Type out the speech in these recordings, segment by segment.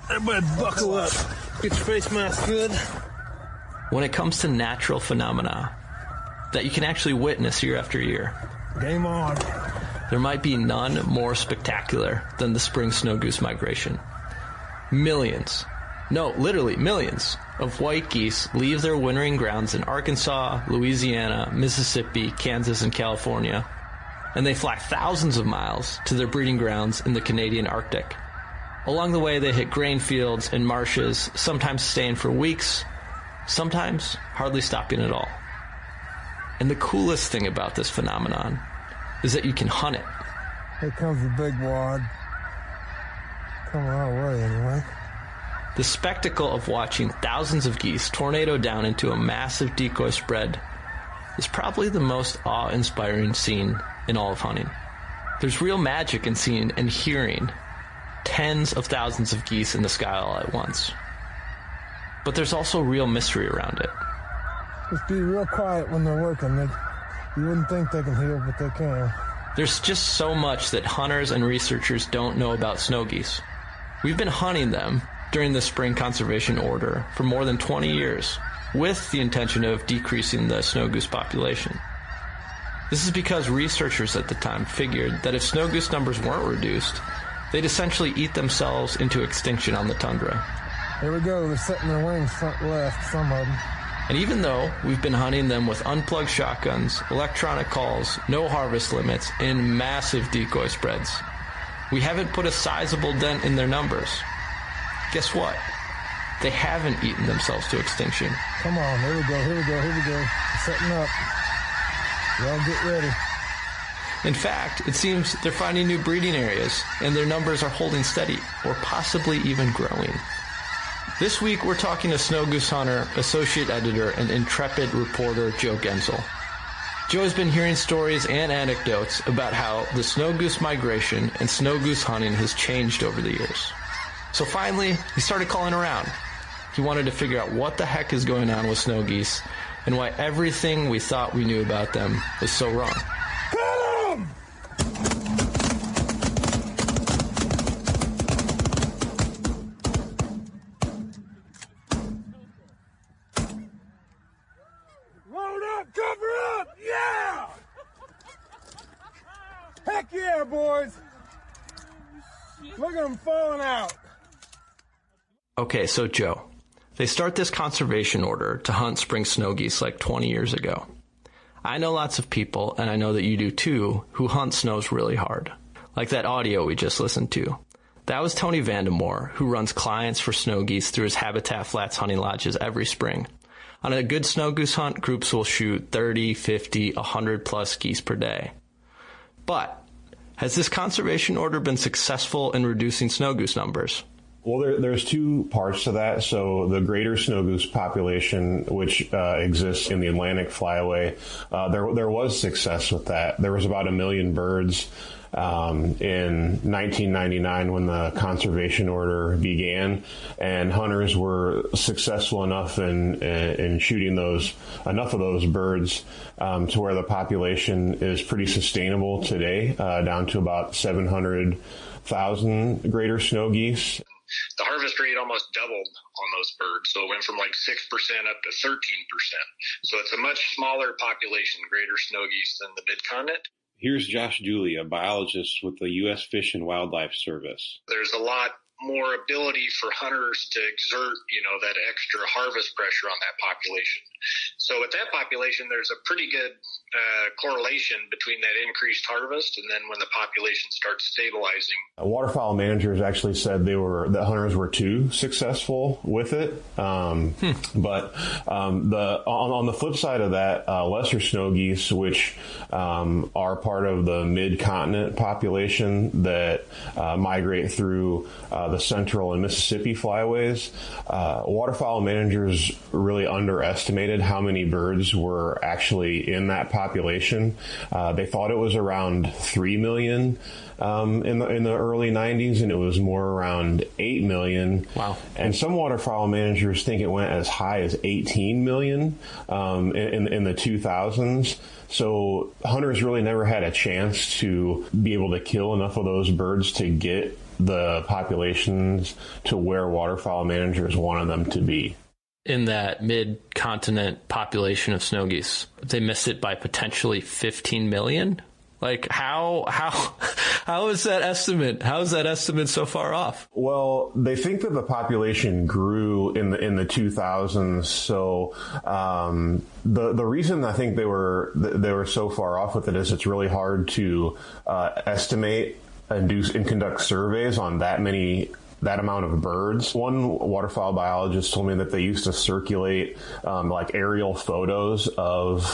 Everybody buckle up. Get your face mask good. When it comes to natural phenomena that you can actually witness year after year, game on. There might be none more spectacular than the spring snow goose migration. Millions, no, literally millions, of white geese leave their wintering grounds in Arkansas, Louisiana, Mississippi, Kansas, and California, and they fly thousands of miles to their breeding grounds in the Canadian Arctic. Along the way, they hit grain fields and marshes, sometimes staying for weeks, sometimes hardly stopping at all. And the coolest thing about this phenomenon is that you can hunt it. Here comes the big wad. Coming our way, anyway. The spectacle of watching thousands of geese tornado down into a massive decoy spread is probably the most awe-inspiring scene in all of hunting. There's real magic in seeing and hearing tens of thousands of geese in the sky all at once. But there's also real mystery around it. Just be real quiet when they're working. You wouldn't think they can hear, but they can. There's just so much that hunters and researchers don't know about snow geese. We've been hunting them during the spring conservation order for more than 20 years, with the intention of decreasing the snow goose population. This is because researchers at the time figured that if snow goose numbers weren't reduced, they'd essentially eat themselves into extinction on the tundra. Here we go, they're setting their wings front left, some of them. And even though we've been hunting them with unplugged shotguns, electronic calls, no harvest limits, and massive decoy spreads, we haven't put a sizable dent in their numbers. Guess what? They haven't eaten themselves to extinction. Come on, here we go. They're setting up. Y'all get ready. In fact, it seems they're finding new breeding areas, and their numbers are holding steady, or possibly even growing. This week, we're talking to snow goose hunter, associate editor, and intrepid reporter Joe Genzel. Joe has been hearing stories and anecdotes about how the snow goose migration and snow goose hunting has changed over the years. So finally, he started calling around. He wanted to figure out what the heck is going on with snow geese and why everything we thought we knew about them was so wrong. Kill 'em! Load up, cover up, yeah! Heck yeah, boys! Look at them falling out. Okay, so Joe, they start this conservation order to hunt spring snow geese like 20 years ago. I know lots of people, and I know that you do too, who hunt snows really hard. Like that audio we just listened to. That was Tony Vandemore, who runs clients for snow geese through his Habitat Flats hunting lodges every spring. On a good snow goose hunt, groups will shoot 30, 50, 100 plus geese per day. But has this conservation order been successful in reducing snow goose numbers? Well, there's two parts to that. So the greater snow goose population, which exists in the Atlantic flyway, there was success with that. There was about 1 million birds in 1999 when the conservation order began, and hunters were successful enough in shooting enough of those birds to where the population is pretty sustainable today, down to about 700,000 greater snow geese. The harvest rate almost doubled on those birds. So it went from like 6% up to 13%. So it's a much smaller population, greater snow geese, than the mid-continent. Here's Josh Dooley, a biologist with the U.S. Fish and Wildlife Service. There's a lot more ability for hunters to exert, that extra harvest pressure on that population. So with that population, there's a pretty good correlation between that increased harvest and then when the population starts stabilizing. Waterfowl managers actually said that hunters were too successful with it. But on the flip side of that, lesser snow geese, which are part of the mid-continent population that migrate through the Central and Mississippi flyways, waterfowl managers really underestimated how many birds were actually in that population. They thought it was around 3 million in the early 90s, and it was more around 8 million. Wow. And some waterfowl managers think it went as high as 18 million in the 2000s. So hunters really never had a chance to be able to kill enough of those birds to get the populations to where waterfowl managers wanted them to be. In that mid-continent population of snow geese, they missed it by potentially 15 million? Like, how is that estimate? How is that estimate so far off? Well, they think that the population grew in the 2000s. So the reason I think they were so far off with it is it's really hard to estimate and conduct surveys on that amount of birds. One waterfowl biologist told me that they used to circulate like aerial photos of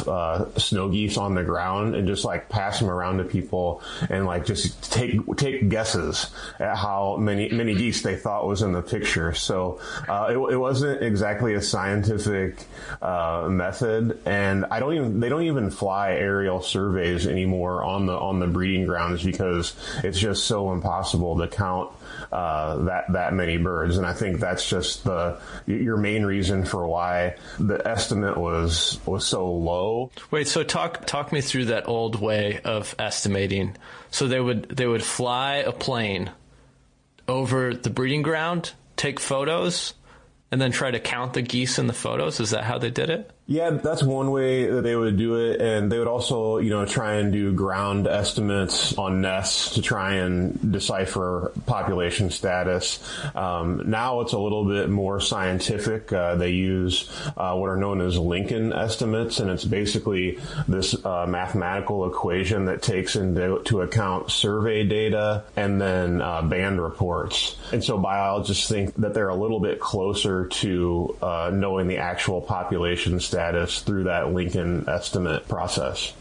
snow geese on the ground and just like pass them around to people and like just take guesses at how many geese they thought was in the picture. So it wasn't exactly a scientific method, and they don't even fly aerial surveys anymore on the breeding grounds because it's just so impossible to count that many birds. And I think that's just your main reason for why the estimate was so low. Wait, so talk me through that old way of estimating. So they would fly a plane over the breeding ground, take photos, and then try to count the geese in the photos. Is that how they did it? Yeah, that's one way that they would do it. And they would also, try and do ground estimates on nests to try and decipher population status. Now it's a little bit more scientific. They use what are known as Lincoln estimates, and it's basically this mathematical equation that takes into account survey data and then band reports. And so biologists think that they're a little bit closer to knowing the actual population status through that Lincoln estimate process.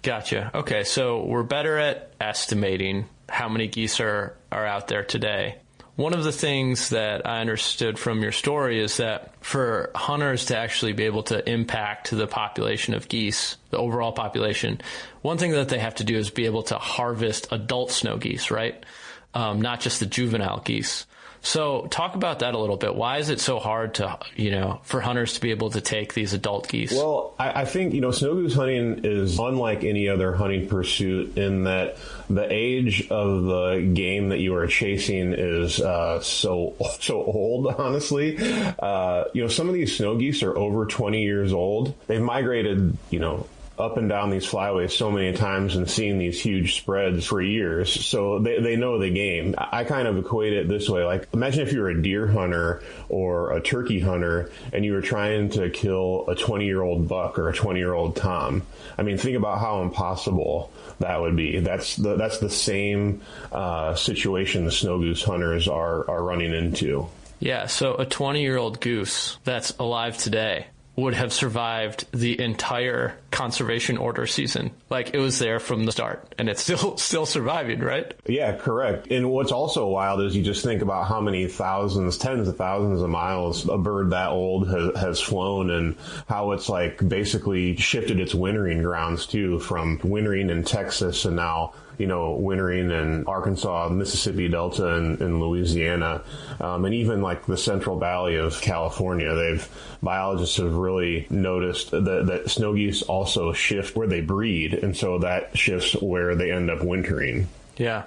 Gotcha. Okay, so we're better at estimating how many geese are out there today. One of the things that I understood from your story is that for hunters to actually be able to impact the population of geese, the overall population, one thing that they have to do is be able to harvest adult snow geese, right? Not just the juvenile geese. So talk about that a little bit. Why is it so hard to, for hunters to be able to take these adult geese? Well, I think, snow goose hunting is unlike any other hunting pursuit in that the age of the game that you are chasing is so old, honestly. Some of these snow geese are over 20 years old. They've migrated, up and down these flyways so many times and seen these huge spreads for years. So they know the game. I kind of equate it this way. Like, imagine if you were a deer hunter or a turkey hunter and you were trying to kill a 20-year-old buck or a 20-year-old tom. I mean, think about how impossible that would be. That's the same situation the snow goose hunters are running into. Yeah, so a 20-year-old goose that's alive today would have survived the entire conservation order season. Like, it was there from the start, and it's still surviving, right? Yeah, correct. And what's also wild is you just think about how many tens of thousands of miles a bird that old has flown, and how it's like basically shifted its wintering grounds too, from wintering in Texas and now wintering in Arkansas, Mississippi Delta, and Louisiana, and even like the Central Valley of California. Biologists have really noticed that snow geese also shift where they breed, and so that shifts where they end up wintering. Yeah,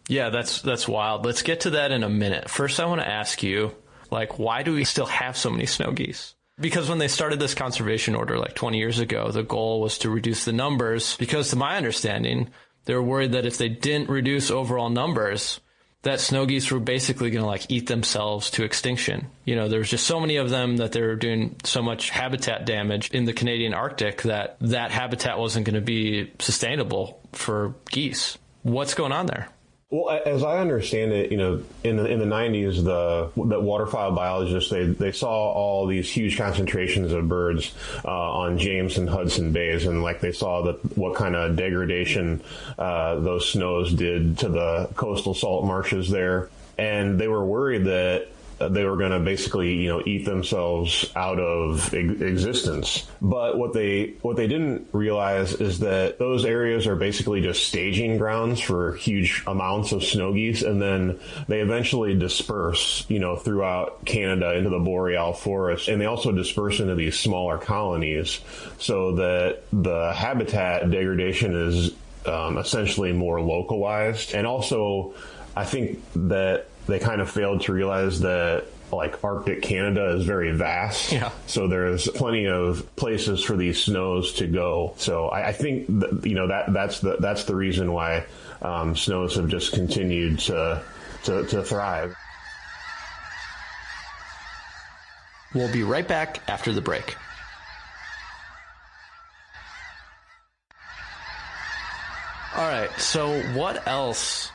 that's wild. Let's get to that in a minute. First, I want to ask you, why do we still have so many snow geese? Because when they started this conservation order 20 years ago, the goal was to reduce the numbers, because to my understanding, they were worried that if they didn't reduce overall numbers, that snow geese were basically going to eat themselves to extinction. There was just so many of them that they were doing so much habitat damage in the Canadian Arctic that habitat wasn't going to be sustainable for geese. What's going on there? Well, as I understand it, in the 90s, the waterfowl biologists, they saw all these huge concentrations of birds on James and Hudson Bays, and they saw what kind of degradation those snows did to the coastal salt marshes there, and they were worried that they were going to basically, eat themselves out of existence. But what they didn't realize is that those areas are basically just staging grounds for huge amounts of snow geese, and then they eventually disperse, throughout Canada into the boreal forest, and they also disperse into these smaller colonies, so that the habitat degradation is essentially more localized, and also I think that they kind of failed to realize that like Arctic Canada is very vast. Yeah. So there's plenty of places for these snows to go. So I think that, that's the reason why snows have just continued to thrive. We'll be right back after the break. All right, so what else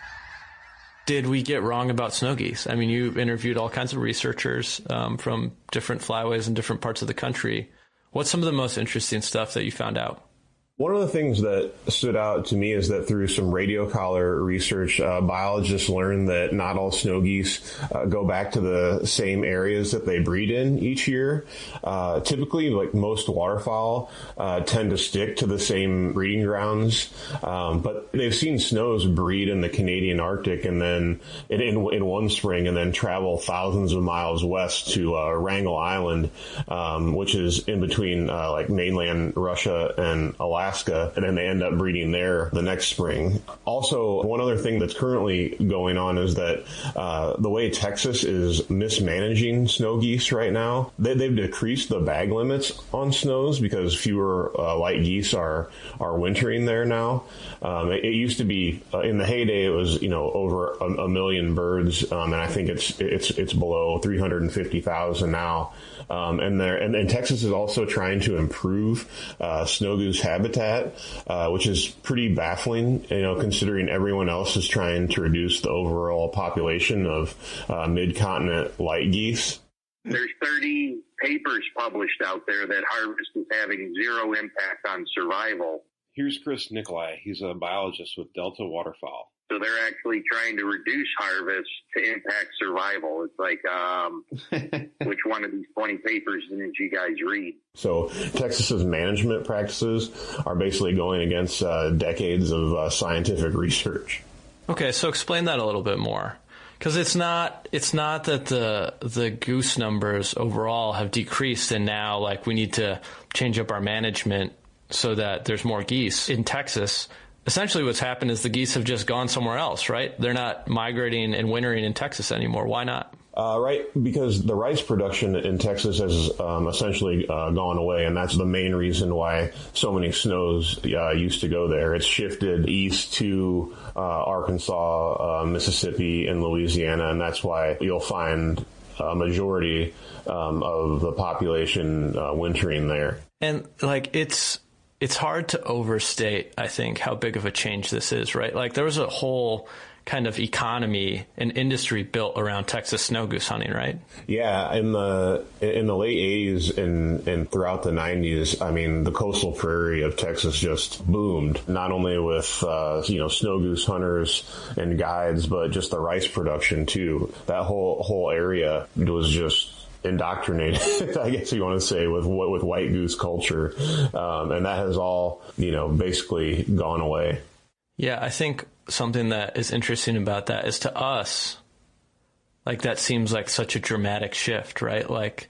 did we get wrong about snow geese? I mean, you interviewed all kinds of researchers from different flyways in different parts of the country. What's some of the most interesting stuff that you found out? One of the things that stood out to me is that through some radio collar research, biologists learned that not all snow geese go back to the same areas that they breed in each year. Typically, like most waterfowl, tend to stick to the same breeding grounds, but they've seen snows breed in the Canadian Arctic and then in one spring and then travel thousands of miles west to Wrangel Island, which is in between like mainland Russia and Alaska. And then they end up breeding there the next spring. Also, one other thing that's currently going on is that the way Texas is mismanaging snow geese right now, they've decreased the bag limits on snows because fewer white geese are wintering there now. It used to be in the heyday it was over a million birds, and I think it's below 350,000 now. And Texas is also trying to improve snow goose habitat, which is pretty baffling, considering everyone else is trying to reduce the overall population of mid-continent light geese. There's 30 papers published out there that harvest is having zero impact on survival. Here's Chris Nicolai. He's a biologist with Delta Waterfowl. So they're actually trying to reduce harvest to impact survival. It's like, which one of these 20 papers didn't you guys read? So Texas's management practices are basically going against decades of scientific research. Okay, so explain that a little bit more. Because it's not that the goose numbers overall have decreased and now like we need to change up our management so that there's more geese in Texas. Essentially what's happened is the geese have just gone somewhere else, right? They're not migrating and wintering in Texas anymore. Why not? Right, because the rice production in Texas has essentially gone away, and that's the main reason why so many snows used to go there. It's shifted east to Arkansas, Mississippi, and Louisiana, and that's why you'll find a majority of the population wintering there. And like it's hard to overstate, I think, how big of a change this is, right? Like there was a whole kind of economy and industry built around Texas snow goose hunting, right? Yeah, in the late 80s and throughout the 90s, I mean, the coastal prairie of Texas just boomed, not only with snow goose hunters and guides, but just the rice production too. That whole area was just indoctrinated, I guess you want to say, with white goose culture, and that has all basically gone away. Yeah, I think something that is interesting about that is to us, like that seems like such a dramatic shift, right? Like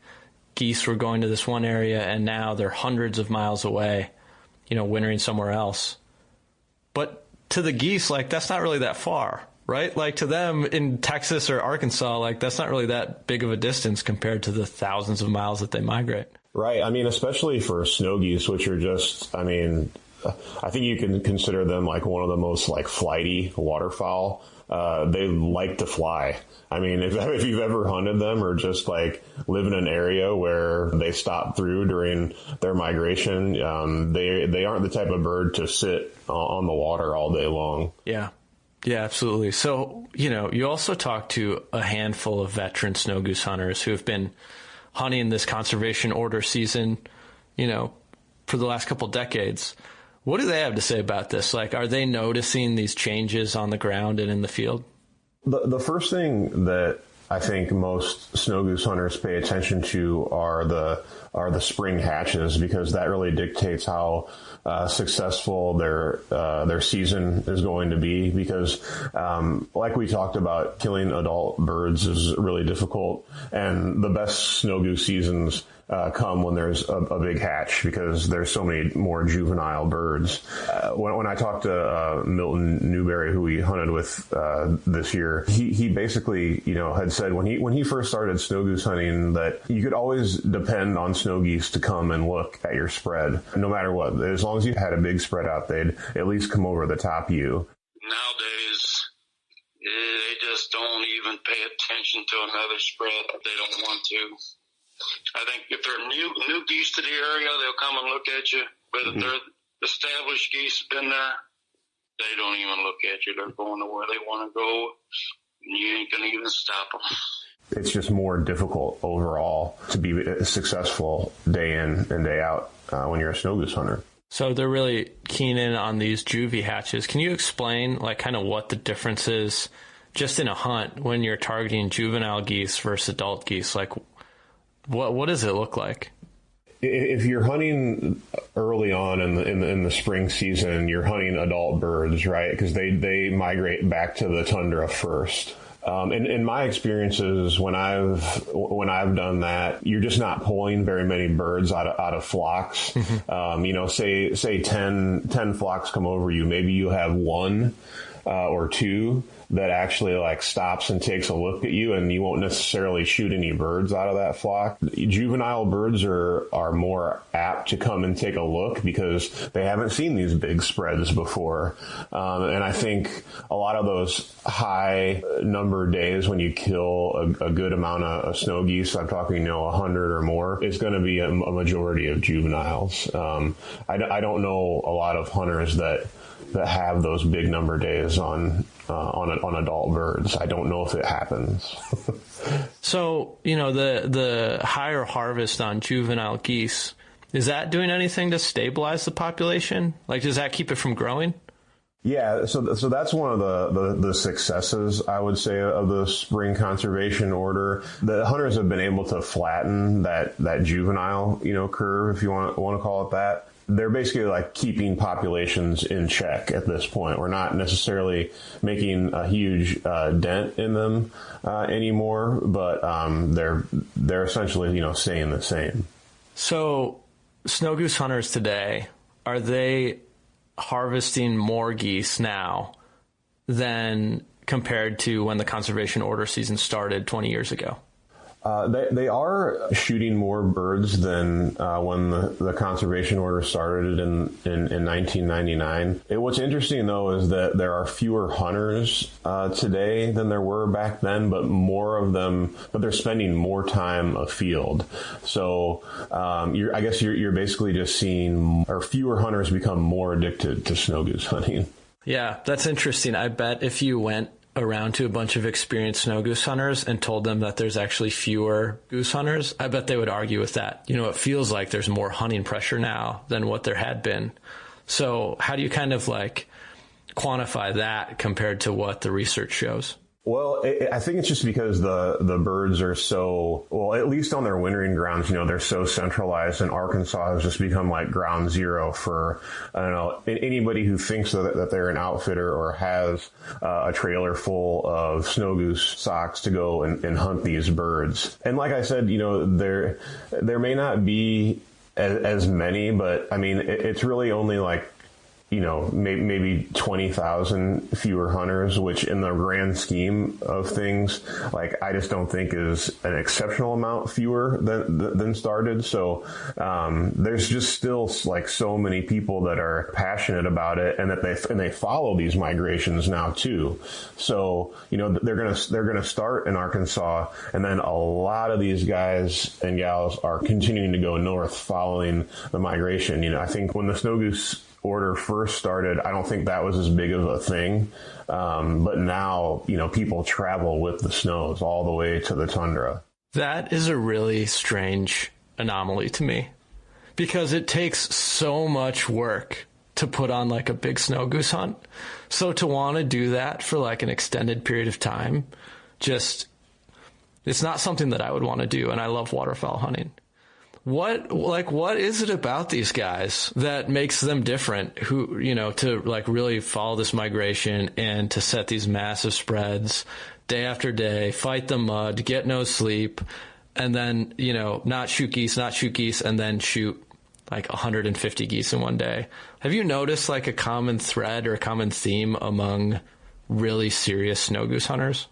geese were going to this one area and now they're hundreds of miles away, wintering somewhere else. But to the geese, like that's not really that far, right? Like to them in Texas or Arkansas, like that's not really that big of a distance compared to the thousands of miles that they migrate. Right. I mean, especially for snow geese, which are just, I think you can consider them like one of the most like flighty waterfowl. They like to fly. I mean, if you've ever hunted them or just like live in an area where they stop through during their migration, they aren't the type of bird to sit on the water all day long. Yeah. Yeah, absolutely. So, you also talked to a handful of veteran snow goose hunters who have been hunting this conservation order season, for the last couple decades. What do they have to say about this? Like, are they noticing these changes on the ground and in the field? The first thing that I think most snow goose hunters pay attention to are the spring hatches, because that really dictates how successful their season is going to be. Because like we talked about, killing adult birds is really difficult, and the best snow goose seasons come when there's a big hatch because there's so many more juvenile birds. When I talked to Milton Newberry, who we hunted with this year, he basically, had said when he first started snow goose hunting that you could always depend on snow geese to come and look at your spread, no matter what. As long as you had a big spread out, they'd at least come over the top of you. Nowadays, they just don't even pay attention to another spread. They don't want to. I think if they're new geese to the area, they'll come and look at you. But if they're established geese been there, they don't even look at you. They're going to where they want to go, and you ain't going to even stop them. It's just more difficult overall to be successful day in and day out when you're a snow goose hunter. So they're really keen in on these juvie hatches. Can you explain kind of what the difference is just in a hunt when you're targeting juvenile geese versus adult geese? What does it look like? If you're hunting early on in the spring season, you're hunting adult birds, right? Because they migrate back to the tundra first. In my experiences, when I've done that, you're just not pulling very many birds out of flocks. Say 10 flocks come over you, maybe you have one or two that actually stops and takes a look at you, and you won't necessarily shoot any birds out of that flock. Juvenile birds are more apt to come and take a look because they haven't seen these big spreads before. And I think a lot of those high number days when you kill a good amount of snow geese, I'm talking 100 or more, it's going to be a majority of juveniles. I don't know a lot of hunters that have those big number days on adult birds. I don't know if it happens. So, the higher harvest on juvenile geese, is that doing anything to stabilize the population? Does that keep it from growing? Yeah, so that's one of the successes, I would say, of the spring conservation order. The hunters have been able to flatten that juvenile, curve, if you want to call it that. They're basically keeping populations in check at this point. We're not necessarily making a huge dent in them anymore, but they're essentially staying the same. So, snow goose hunters today, are they harvesting more geese now than compared to when the conservation order season started 20 years ago? They are shooting more birds than when the conservation order started in 1999. What's interesting, though, is that there are fewer hunters today than there were back then, but more of them, but they're spending more time afield. So I guess you're basically just seeing fewer hunters become more addicted to snow goose hunting. Yeah, that's interesting. I bet if you went around to a bunch of experienced snow goose hunters and told them that there's actually fewer goose hunters, I bet they would argue with that. It feels like there's more hunting pressure now than what there had been. So how do you kind of quantify that compared to what the research shows? Well, I think it's just because the birds are so, well, at least on their wintering grounds, they're so centralized, and Arkansas has just become ground zero for, anybody who thinks that they're an outfitter or has a trailer full of snow goose socks to go and hunt these birds. And like I said, there may not be as many, but I mean, it's really only maybe 20,000 fewer hunters, which in the grand scheme of things, I just don't think is an exceptional amount fewer than started. So, there's just still so many people that are passionate about it, and that they follow these migrations now too. So, they're going to start in Arkansas, and then a lot of these guys and gals are continuing to go north following the migration. I think when the snow goose order first started, I don't think that was as big of a thing. But now, people travel with the snows all the way to the tundra. That is a really strange anomaly to me, because it takes so much work to put on a big snow goose hunt. So to want to do that for an extended period of time, it's not something that I would want to do. And I love waterfowl hunting. What is it about these guys that makes them different, who, to really follow this migration and to set these massive spreads day after day, fight the mud, get no sleep, and then, not shoot geese, and then shoot like 150 geese in one day. Have you noticed like a common thread or a common theme among really serious snow goose hunters?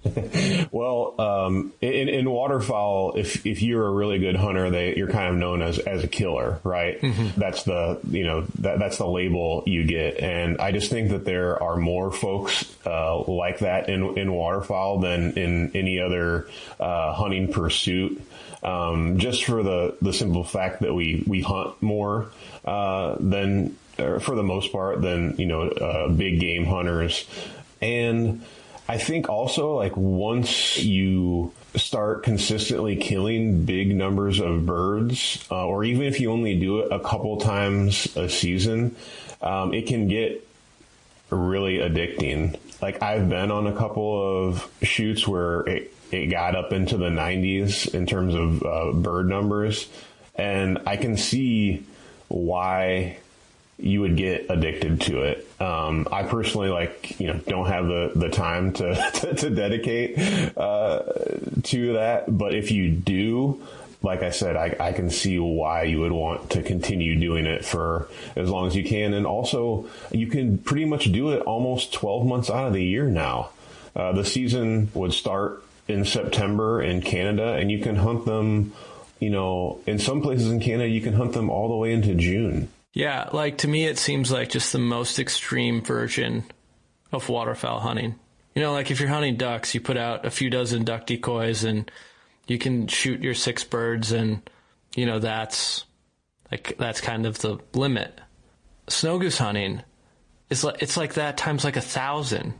Well, in waterfowl, if you're a really good hunter, you're kind of known as a killer, right? Mm-hmm. That's that's the label you get. And I just think that there are more folks like that in waterfowl than in any other hunting pursuit. Just for the simple fact that we hunt more than, for the most part, than big game hunters. And I think also, like, once you start consistently killing big numbers of birds, or even if you only do it a couple times a season, it can get really addicting. Like, I've been on a couple of shoots where it got up into the 90s in terms of bird numbers, and I can see why you would get addicted to it. I personally don't have the time to dedicate to that. But if you do, like I said, I can see why you would want to continue doing it for as long as you can. And also, you can pretty much do it almost 12 months out of the year now. The season would start in September in Canada, and you can hunt them, in some places in Canada, you can hunt them all the way into June. Yeah, like, to me, it seems like just the most extreme version of waterfowl hunting. Like, if you're hunting ducks, you put out a few dozen duck decoys and you can shoot your 6 birds, and, that's kind of the limit. Snow goose hunting it's like that times like 1,000.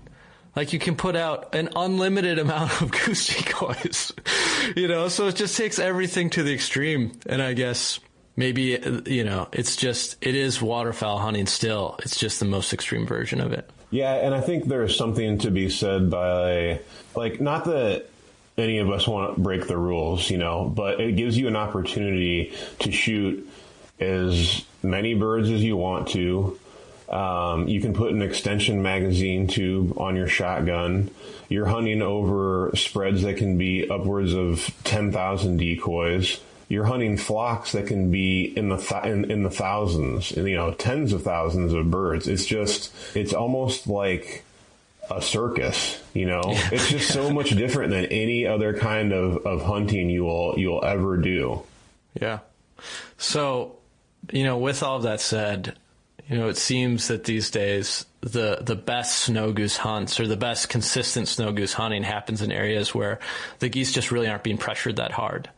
Like, you can put out an unlimited amount of goose decoys, so it just takes everything to the extreme. And I guess maybe, it is waterfowl hunting still. It's just the most extreme version of it. Yeah, and I think there's something to be said by, like, not that any of us want to break the rules, but it gives you an opportunity to shoot as many birds as you want to. You can put an extension magazine tube on your shotgun. You're hunting over spreads that can be upwards of 10,000 decoys. You're hunting flocks that can be in the thousands, tens of thousands of birds. It's almost like a circus, It's just so much different than any other kind of hunting you'll ever do. Yeah. So, with all of that said, it seems that these days the best snow goose hunts, or the best consistent snow goose hunting, happens in areas where the geese just really aren't being pressured that hard.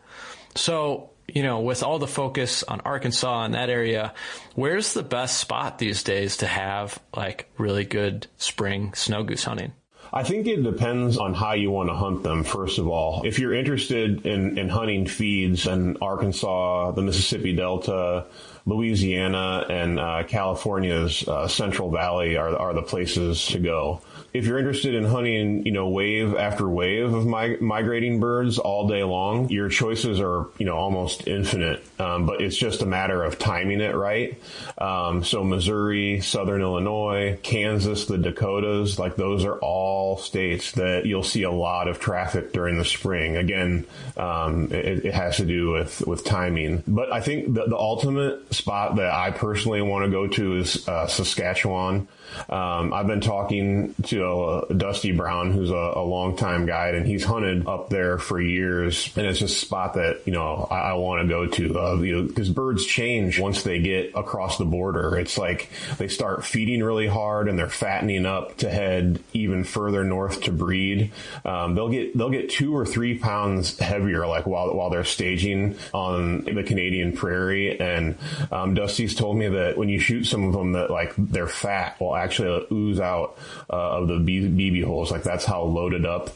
So, with all the focus on Arkansas and that area, where's the best spot these days to have, like, really good spring snow goose hunting? I think it depends on how you want to hunt them, first of all. If you're interested in hunting feeds in Arkansas, the Mississippi Delta, Louisiana, and California's Central Valley are the places to go. If you're interested in hunting, wave after wave of migrating birds all day long, your choices are, almost infinite. But it's just a matter of timing it right. So Missouri, Southern Illinois, Kansas, the Dakotas, like, those are all states that you'll see a lot of traffic during the spring. Again, it has to do with timing. But I think the ultimate spot that I personally want to go to is Saskatchewan. I've been talking to Dusty Brown, who's a longtime guide, and he's hunted up there for years. And it's just a spot that, I want to go to, because birds change once they get across the border. It's like they start feeding really hard and they're fattening up to head even further north to breed. They'll get 2 or 3 pounds heavier, like, while they're staging on the Canadian prairie. And Dusty's told me that when you shoot some of them, that, like, their fat will actually ooze out of the BB holes. Like, that's how loaded up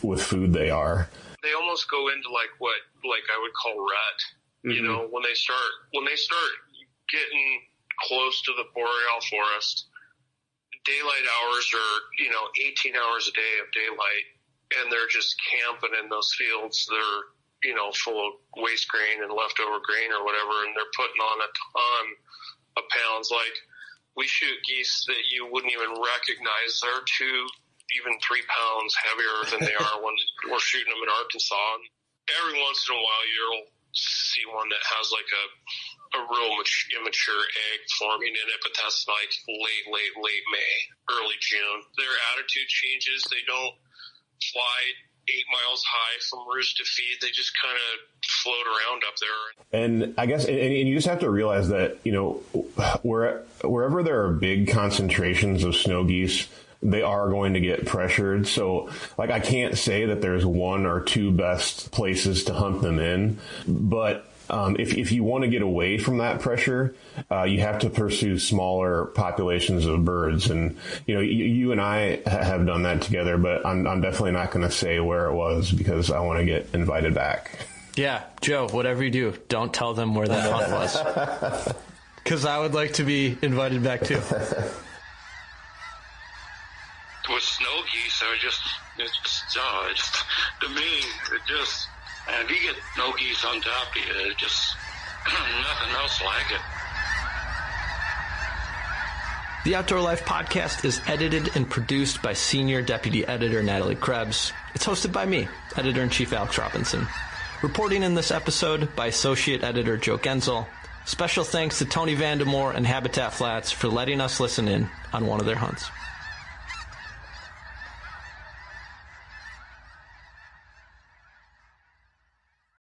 with food they are. They almost go into what I would call rut. Mm-hmm. When they start getting close to the boreal forest, daylight hours are 18 hours a day of daylight, and they're just camping in those fields. They're full of waste grain and leftover grain or whatever, and they're putting on a ton of pounds. Like, we shoot geese that you wouldn't even recognize. They're 2, even 3 pounds heavier than they are when we're shooting them in Arkansas. every once in a while you'll see one that has like a real immature egg forming in it, but that's like late May, early June. Their attitude changes. They don't fly 8 miles high from roost to feed. They just kind of float around up there. And I guess, and you just have to realize that, you know, wherever there are big concentrations of snow geese, they are going to get pressured. So, like, I can't say that there's one or two best places to hunt them in, but if you want to get away from that pressure, you have to pursue smaller populations of birds. And, you know, you and I have done that together, but I'm definitely not going to say where it was because I want to get invited back. Yeah, Joe, whatever you do, don't tell them where that hunt was. Because I would like to be invited back too. With snow geese, to me, if you get snow geese on top of you, it's just nothing else like it. The Outdoor Life podcast is edited and produced by Senior Deputy Editor Natalie Krebs. It's hosted by me, Editor-in-Chief Alex Robinson. Reporting in this episode by Associate Editor Joe Genzel. Special thanks to Tony Vandemore and Habitat Flats for letting us listen in on one of their hunts.